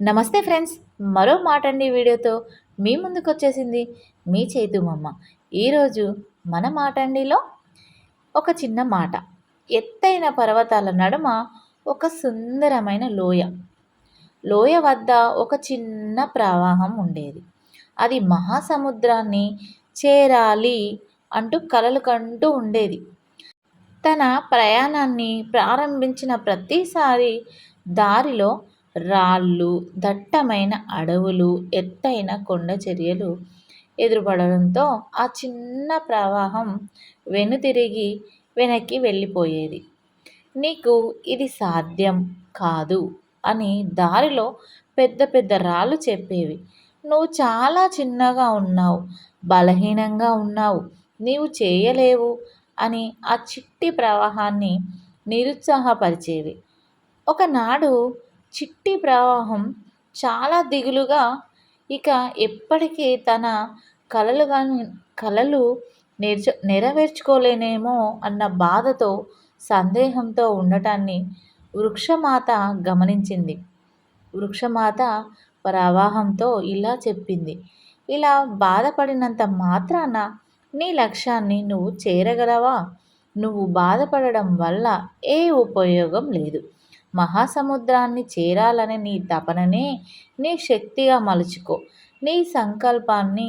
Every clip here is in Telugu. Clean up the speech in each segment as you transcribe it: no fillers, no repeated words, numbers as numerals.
నమస్తే ఫ్రెండ్స్, మరో మాటండి వీడియోతో మీ ముందుకొచ్చేసింది మీ చైతుమమ్మ. ఈరోజు మన మాటండిలో ఒక చిన్న మాట. ఎత్తైన పర్వతాల నడుమ ఒక సుందరమైన లోయ. లోయ వద్ద ఒక చిన్న ప్రవాహం ఉండేది. అది మహాసముద్రాన్ని చేరాలి అంటూ కలలు కంటూ ఉండేది. తన ప్రయాణాన్ని ప్రారంభించిన ప్రతిసారి దారిలో రాళ్ళు, దట్టమైన అడవులు, ఎత్తైన కొండ చర్యలు ఎదురుపడడంతో ఆ చిన్న ప్రవాహం వెనుతిరిగి వెనక్కి వెళ్ళిపోయేది. నీకు ఇది సాధ్యం కాదు అని దారిలో పెద్ద పెద్ద రాళ్ళు చెప్పేవి. నువ్వు చాలా చిన్నగా ఉన్నావు, బలహీనంగా ఉన్నావు, నీవు చేయలేవు అని ఆ చిట్టి ప్రవాహాన్ని నిరుత్సాహపరిచేవి. ఒకనాడు చిట్టి ప్రవాహం చాలా దిగులుగా ఇక ఎప్పటికీ తన కలలు కానీ కలలు నెరవేర్చుకోలేనేమో అన్న బాధతో, సందేహంతో ఉండటాన్ని వృక్షమాత గమనించింది. వృక్షమాత ప్రవాహంతో ఇలా చెప్పింది: ఇలా బాధపడినంత మాత్రాన నీ లక్ష్యాన్ని నువ్వు చేరగలవా? నువ్వు బాధపడడం వల్ల ఏ ఉపయోగం లేదు. మహాసముద్రాన్ని చేరాలనే నీ తపననే నీ శక్తిగా మలుచుకో. నీ సంకల్పాన్ని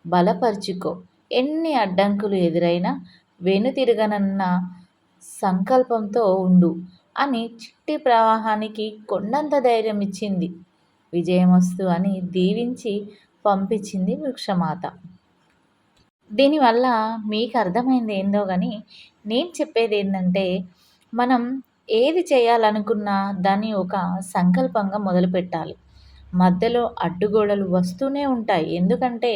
బలపరుచుకో. ఎన్ని అడ్డంకులు ఎదురైనా వెనుతిరగనన్న సంకల్పంతో ఉండు అని చిట్టి ప్రవాహానికి కొండంత ధైర్యం ఇచ్చింది. విజయమస్తు అని దీవించి పంపించింది వృక్షమాత. దీనివల్ల మీకు అర్థమైంది ఏందో కానీ నేను చెప్పేది ఏంటంటే, మనం ఏది చేయాలనుకున్నా దాన్ని ఒక సంకల్పంగా మొదలుపెట్టాలి. మధ్యలో అడ్డుగోడలు వస్తూనే ఉంటాయి. ఎందుకంటే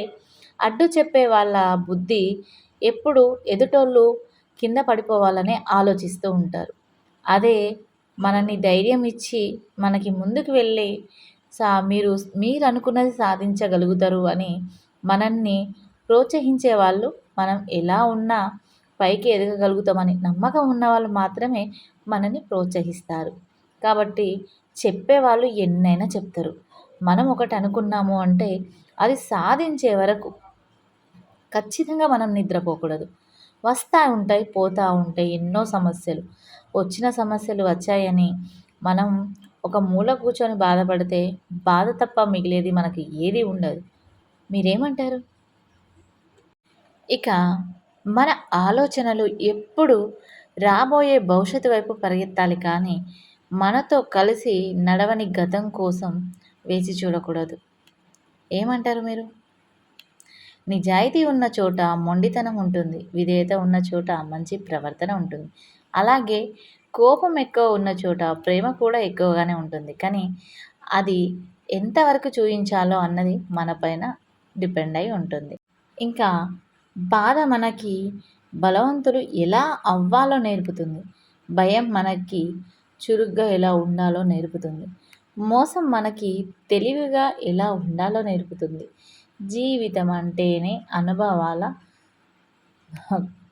అడ్డు చెప్పే వాళ్ళ బుద్ధి ఎప్పుడు ఎదుటోళ్ళు కింద పడిపోవాలనే ఆలోచిస్తూ ఉంటారు. అదే మనని ధైర్యం ఇచ్చి మనకి ముందుకు వెళ్ళి మీరు అనుకున్నది సాధించగలుగుతారు అని మనల్ని ప్రోత్సహించే వాళ్ళు, మనం ఎలా ఉన్నా పైకి ఎదగగలుగుతామని నమ్మకం ఉన్నవాళ్ళు మాత్రమే మనని ప్రోత్సహిస్తారు. కాబట్టి చెప్పేవాళ్ళు ఎన్నైనా చెప్తారు. మనం ఒకటి అనుకున్నాము అంటే అది సాధించే వరకు ఖచ్చితంగా మనం నిద్రపోకూడదు. వస్తూ ఉంటాయి, పోతూ ఉంటాయి ఎన్నో సమస్యలు. వచ్చిన సమస్యలు వచ్చాయని మనం ఒక మూల కూర్చొని బాధపడితే బాధ తప్ప మిగిలేది మనకి ఏది ఉండదు. మీరేమంటారు? ఇక మన ఆలోచనలు ఎప్పుడు రాబోయే భవిష్యత్తు వైపు పరిగెత్తాలి కానీ మనతో కలిసి నడవని గతం కోసం వేచి చూడకూడదు. ఏమంటారు మీరు? నిజాయితీ ఉన్న చోట మొండితనం ఉంటుంది. విధేయత ఉన్న చోట మంచి ప్రవర్తన ఉంటుంది. అలాగే కోపం ఎక్కువ ఉన్న చోట ప్రేమ కూడా ఎక్కువగానే ఉంటుంది. కానీ అది ఎంతవరకు చూయించాలో అన్నది మనపైన డిపెండ్ అయి ఉంటుంది. ఇంకా బాధ మనకి బలవంతులు ఎలా అవ్వాలో నేర్పుతుంది. భయం మనకి చురుగ్గా ఎలా ఉండాలో నేర్పుతుంది. మోసం మనకి తెలివిగా ఎలా ఉండాలో నేర్పుతుంది. జీవితం అంటేనే అనుభవాల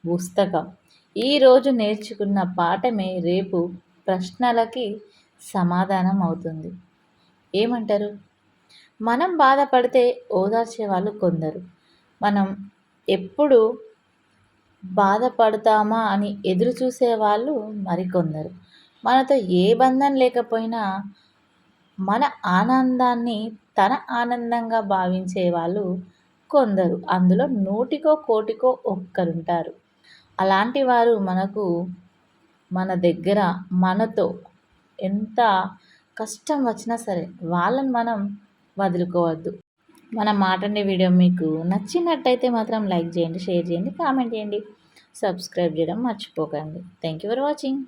పుస్తకం. ఈరోజు నేర్చుకున్న పాఠమే రేపు ప్రశ్నలకి సమాధానం అవుతుంది. ఏమంటారు? మనం బాధపడితే ఓదార్చే వాళ్ళు కొందరు, మనం ఎప్పుడు బాధపడతామా అని ఎదురు చూసేవాళ్ళు మరికొందరు. మనతో ఏ బంధం లేకపోయినా మన ఆనందాన్ని తన ఆనందంగా భావించే వాళ్ళు కొందరు. అందులో నూటికో కోటికో ఒక్కరుంటారు. అలాంటి వారు మన దగ్గర మనతో ఎంత కష్టం వచ్చినా సరే వాళ్ళని మనం వదులుకోవద్దు. మన మాటండి వీడియో మీకు నచ్చినట్టయితే మాత్రం లైక్ చేయండి, షేర్ చేయండి, కామెంట్ చేయండి, సబ్స్క్రైబ్ చేయడం మర్చిపోకండి. Thank you for watching.